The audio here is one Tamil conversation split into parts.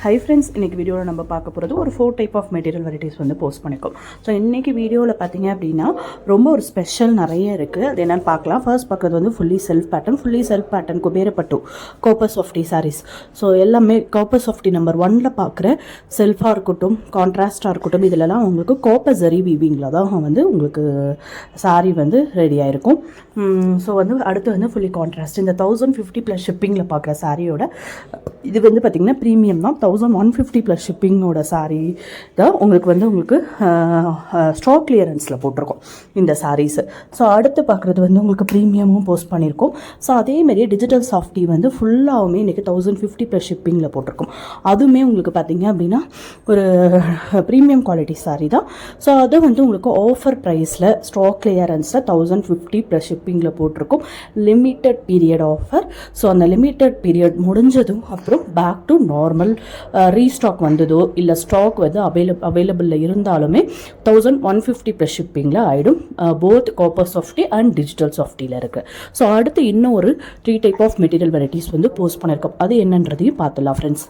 ஹை ஃப்ரெண்ட்ஸ், இன்றைக்கி வீடியோவில் நம்ம பார்க்க போகிறது ஒரு 4 டைப் ஆஃப் மெட்டீரியல் வெரைட்டிஸ் வந்து போஸ்ட் பண்ணியிருக்கோம். ஸோ இன்றைக்கி வீடியோவில் பார்த்தீங்க அப்படின்னா ரொம்ப ஒரு ஸ்பெஷல் நிறைய இருக்குது. அது என்னென்னு பார்க்கலாம். ஃபர்ஸ்ட் பார்க்குறது வந்து fully self pattern குபேரப்பட்டு copper softy saris. So எல்லாமே காப்பர் சாஃப்டி நம்பர் 1ல் பார்க்குற செல்ஃபாக இருக்கட்டும், கான்ட்ராஸ்டாக இருக்கட்டும், இதிலலாம் உங்களுக்கு காப்பர் ஜரி வீவிங்கில் தான் வந்து உங்களுக்கு சாரீ வந்து ரெடியாக இருக்கும். ஸோ வந்து அடுத்து வந்து ஃபுல்லி கான்ட்ராஸ்ட். இந்த 1050 ப்ளஸ் ஷிப்பிங்கில் பார்க்குற சாரியோட இது வந்து பார்த்திங்கன்னா ப்ரீமியம் தான். 1150 ப்ளஸ் ஷிப்பிங்கோட சாரீ தான் உங்களுக்கு ஸ்டாக் கிளியரன்ஸில் போட்டிருக்கோம் இந்த சாரீஸு. ஸோ அடுத்து பார்க்குறது வந்து உங்களுக்கு ப்ரீமியமும் போஸ்ட் பண்ணியிருக்கோம். ஸோ அதேமாரியே டிஜிட்டல் சாஃப்டி வந்து ஃபுல்லாகவுமே இன்றைக்கி 1050 ப்ளஸ் ஷிப்பிங்கில் போட்டிருக்கோம். அதுவுமே உங்களுக்கு பார்த்திங்க அப்படின்னா ஒரு ப்ரீமியம் குவாலிட்டி சாரீ தான். ஸோ அதை வந்து உங்களுக்கு ஆஃபர் ப்ரைஸில் ஸ்டாக் கிளியரன்ஸில் 1050 ப்ளஸ் ஷிப்பிங்கில் போட்டிருக்கோம். Limited period offer. ஸோ அந்த லிமிட்டட் பீரியட் முடிஞ்சதும் அப்புறம் பேக் டு நார்மல் ரீஸ்டாக் வந்ததோ இல்லை ஸ்டாக் வந்து அவைலபிளில் இருந்தாலுமே 1150 ப்ளஸ் ஷிப்பிங்கில் ஆகிடும். Both copper softy and digital சாஃப்டியில் இருக்குது. ஸோ அடுத்து இன்னும் ஒரு 3 டைப் ஆஃப் மெட்டீரியல் வெரைட்டிஸ் வந்து போஸ்ட் பண்ணியிருக்கோம். அது என்னன்றதையும் பார்த்துலாம் ஃப்ரெண்ட்ஸ்.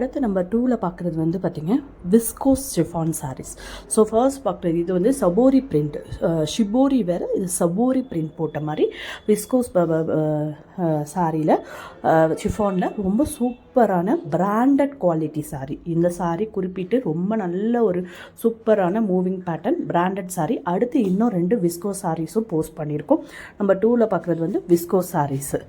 அடுத்து நம்பர் 2ல பார்க்குறது வந்து பார்த்திங்க viscose chiffon sarees. So first பார்க்குறது இது வந்து சபோரி பிரிண்ட், ஷிபோரி வேறு, இது சபோரி பிரிண்ட் போட்ட மாதிரி விஸ்கோஸ் சாரியில் ஷிஃபானில் ரொம்ப சூப்பரான பிராண்டட் குவாலிட்டி சாரீ. இந்த சாரீ குறிப்பிட்டு ரொம்ப நல்ல ஒரு சூப்பரான மூவிங் பேட்டர்ன் பிராண்டட் சாரீ. அடுத்து இன்னும் 2 விஸ்கோஸ் சாரீஸும் போஸ்ட் பண்ணியிருக்கோம். நம்பர் 2ல பார்க்குறது வந்து விஸ்கோஸ் சாரீஸு.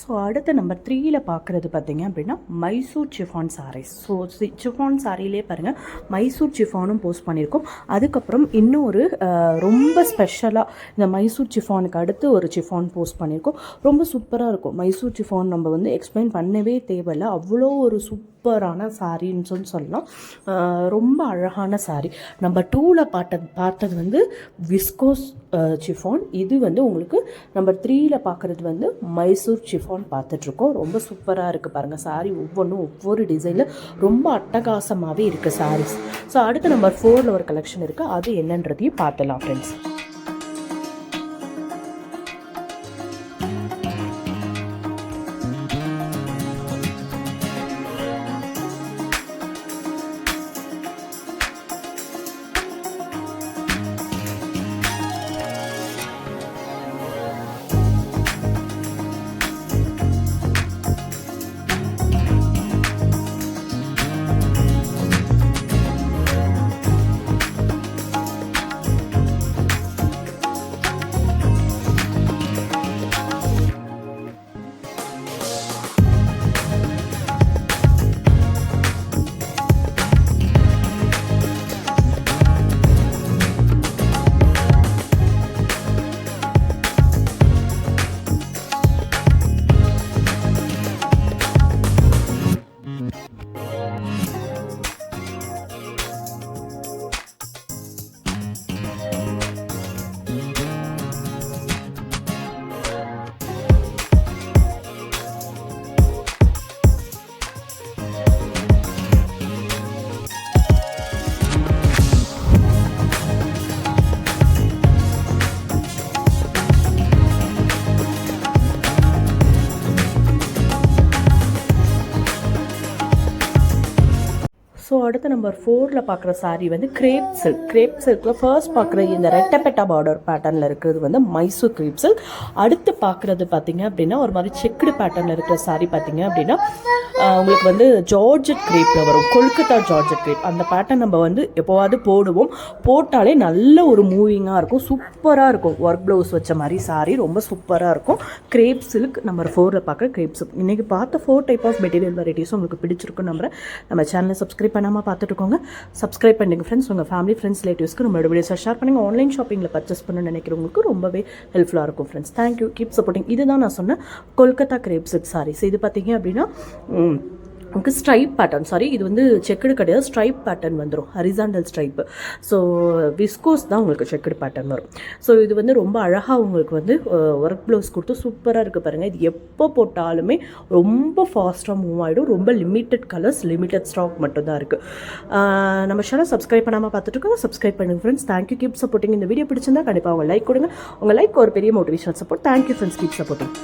ஸோ அடுத்து நம்பர் 3ல பார்க்குறது பார்த்திங்க அப்படின்னா Mysore chiffon saris. So chiffon சாரிலே பாருங்கள் மைசூர் சிஃபானும் போஸ்ட் பண்ணியிருக்கோம். அதுக்கப்புறம் இன்னொரு ரொம்ப ஸ்பெஷலாக இந்த மைசூர் சிஃபானுக்கு அடுத்து ஒரு சிஃபான் போஸ்ட் பண்ணியிருக்கோம். ரொம்ப சூப்பராக இருக்கும். மைசூர் சிஃபான் நம்ம வந்து எக்ஸ்பிளைன் பண்ணவே தேவையில்லை, அவ்வளோ ஒரு சூப்பரான சாரின்னு சொல்லலாம். ரொம்ப அழகான சாரீ. நம்பர் 2ல பார்த்தது வந்து விஸ்கோஸ் சிஃபான். இது வந்து உங்களுக்கு நம்பர் 3ல பார்க்குறது வந்து மைசூர் சிஃபான் பார்த்துட்ருக்கோம். ரொம்ப சூப்பராக இருக்குது பாருங்கள். சாரீ ஒவ்வொன்றும் ஒவ்வொரு டிசைனில் ரொம்ப அட்டகாசமாகவே இருக்குது சாரீஸ். ஸோ அடுத்து நம்பர் 4ல ஒரு கலெக்ஷன் இருக்குது, அது என்னன்றதையும் பார்த்துலாம் ஃப்ரெண்ட்ஸ். ஸோ அடுத்து நம்பர் 4ல பார்க்குற சாரீ வந்து கிரேப் சில்க். கிரேப் சில்கில் ஃபர்ஸ்ட் பார்க்குற இந்த ரெட்டப்பெட்டா பார்டர் பேட்டர்னில் இருக்கிறது வந்து மைசூர் கிரேப் சில்க். அடுத்து பார்க்குறது பார்த்திங்க அப்படின்னா ஒரு மாதிரி செக்குடு பேட்டர்னில் இருக்கிற சாரீ பார்த்திங்க அப்படின்னா உங்களுக்கு வந்து ஜார்ஜெட் கிரேப்பில் வரும், கொல்கத்தா ஜார்ஜெட் கிரேப். அந்த பேட்டர்ன் நம்ம வந்து எப்போவாது போடுவோம், போட்டாலே நல்ல ஒரு மூவிங்காக இருக்கும், சூப்பராக இருக்கும். ஒர்க் ப்ளவுஸ் வச்ச மாதிரி சாரீ ரொம்ப சூப்பராக இருக்கும். கிரேப் சில்க் நம்பர் 4ல பார்க்குற கிரேப் சில்க். இன்றைக்கி பார்த்த 4 டைப் ஆஃப் மெட்டீரியல் வெரைட்டிஸும் உங்களுக்கு பிடிச்சிருக்கும் நம்புறேன். நம்ம சேனலை சப்ஸ்கிரைப் பண்ணாமல் பார்த்துட்டுருக்கோங்க, சப்ஸ்கிரைப் பண்ணுங்கள் ஃப்ரெண்ட்ஸ். உங்கள் ஃபேமிலி ஃப்ரெண்ட்ஸ் ரிலேட்டிவ்ஸ்க்கு நம்மளோட வீடியோஸை ஷேர் பண்ணுங்கள். ஆன்லைன் ஷாப்பிங்கில் பர்ச்சேஸ் பண்ணணும்னு நினைக்கிறவங்களுக்கு ரொம்பவே ஹெல்ப்ஃபுல்லாக இருக்கும் ஃப்ரெண்ட்ஸ். Thank you, keep supporting. இதுதான் நான் சொன்ன கொல்கத்தா கிரேப் சில்க் சாரீஸ். இது பார்த்தீங்க அப்படின்னா உங்களுக்கு ஸ்ட்ரைப் பேட்டர்ன், சாரி இது வந்து செக்குடு கிடையாது, ஸ்ட்ரைப் பேட்டர்ன் வந்துடும், ஹரிசாண்டல் ஸ்ட்ரைப்பு. ஸோ விஸ்கோஸ் தான் உங்களுக்கு செக்குடு பேட்டர்ன் வரும். ஸோ இது வந்து ரொம்ப அழகாக உங்களுக்கு வந்து ஒர்க் ப்ளவுஸ் கொடுத்து சூப்பராக இருக்குது பாருங்கள். இது எப்போ போட்டாலுமே ரொம்ப ஃபாஸ்ட்டாக மூவ் ஆகிடும். ரொம்ப லிமிட்டட் கலர்ஸ், லிமிட்டட் ஸ்டாக் மட்டும்தான் இருக்குது. நம்ம சேனல் சப்ஸ்கிரைப் பண்ணாமல் பார்த்துட்டு இருக்கோம், சப்ஸ்கிரைப் பண்ணுங்கள் ஃப்ரெண்ட்ஸ். Thank you, keep supporting. இந்த வீடியோ பிடிச்சிருந்தா கண்டிப்பாக உங்கள் லைக் கொடுங்க. உங்கள் லைக் ஒரு பெரிய motivational support. Thank you friends, keep supporting.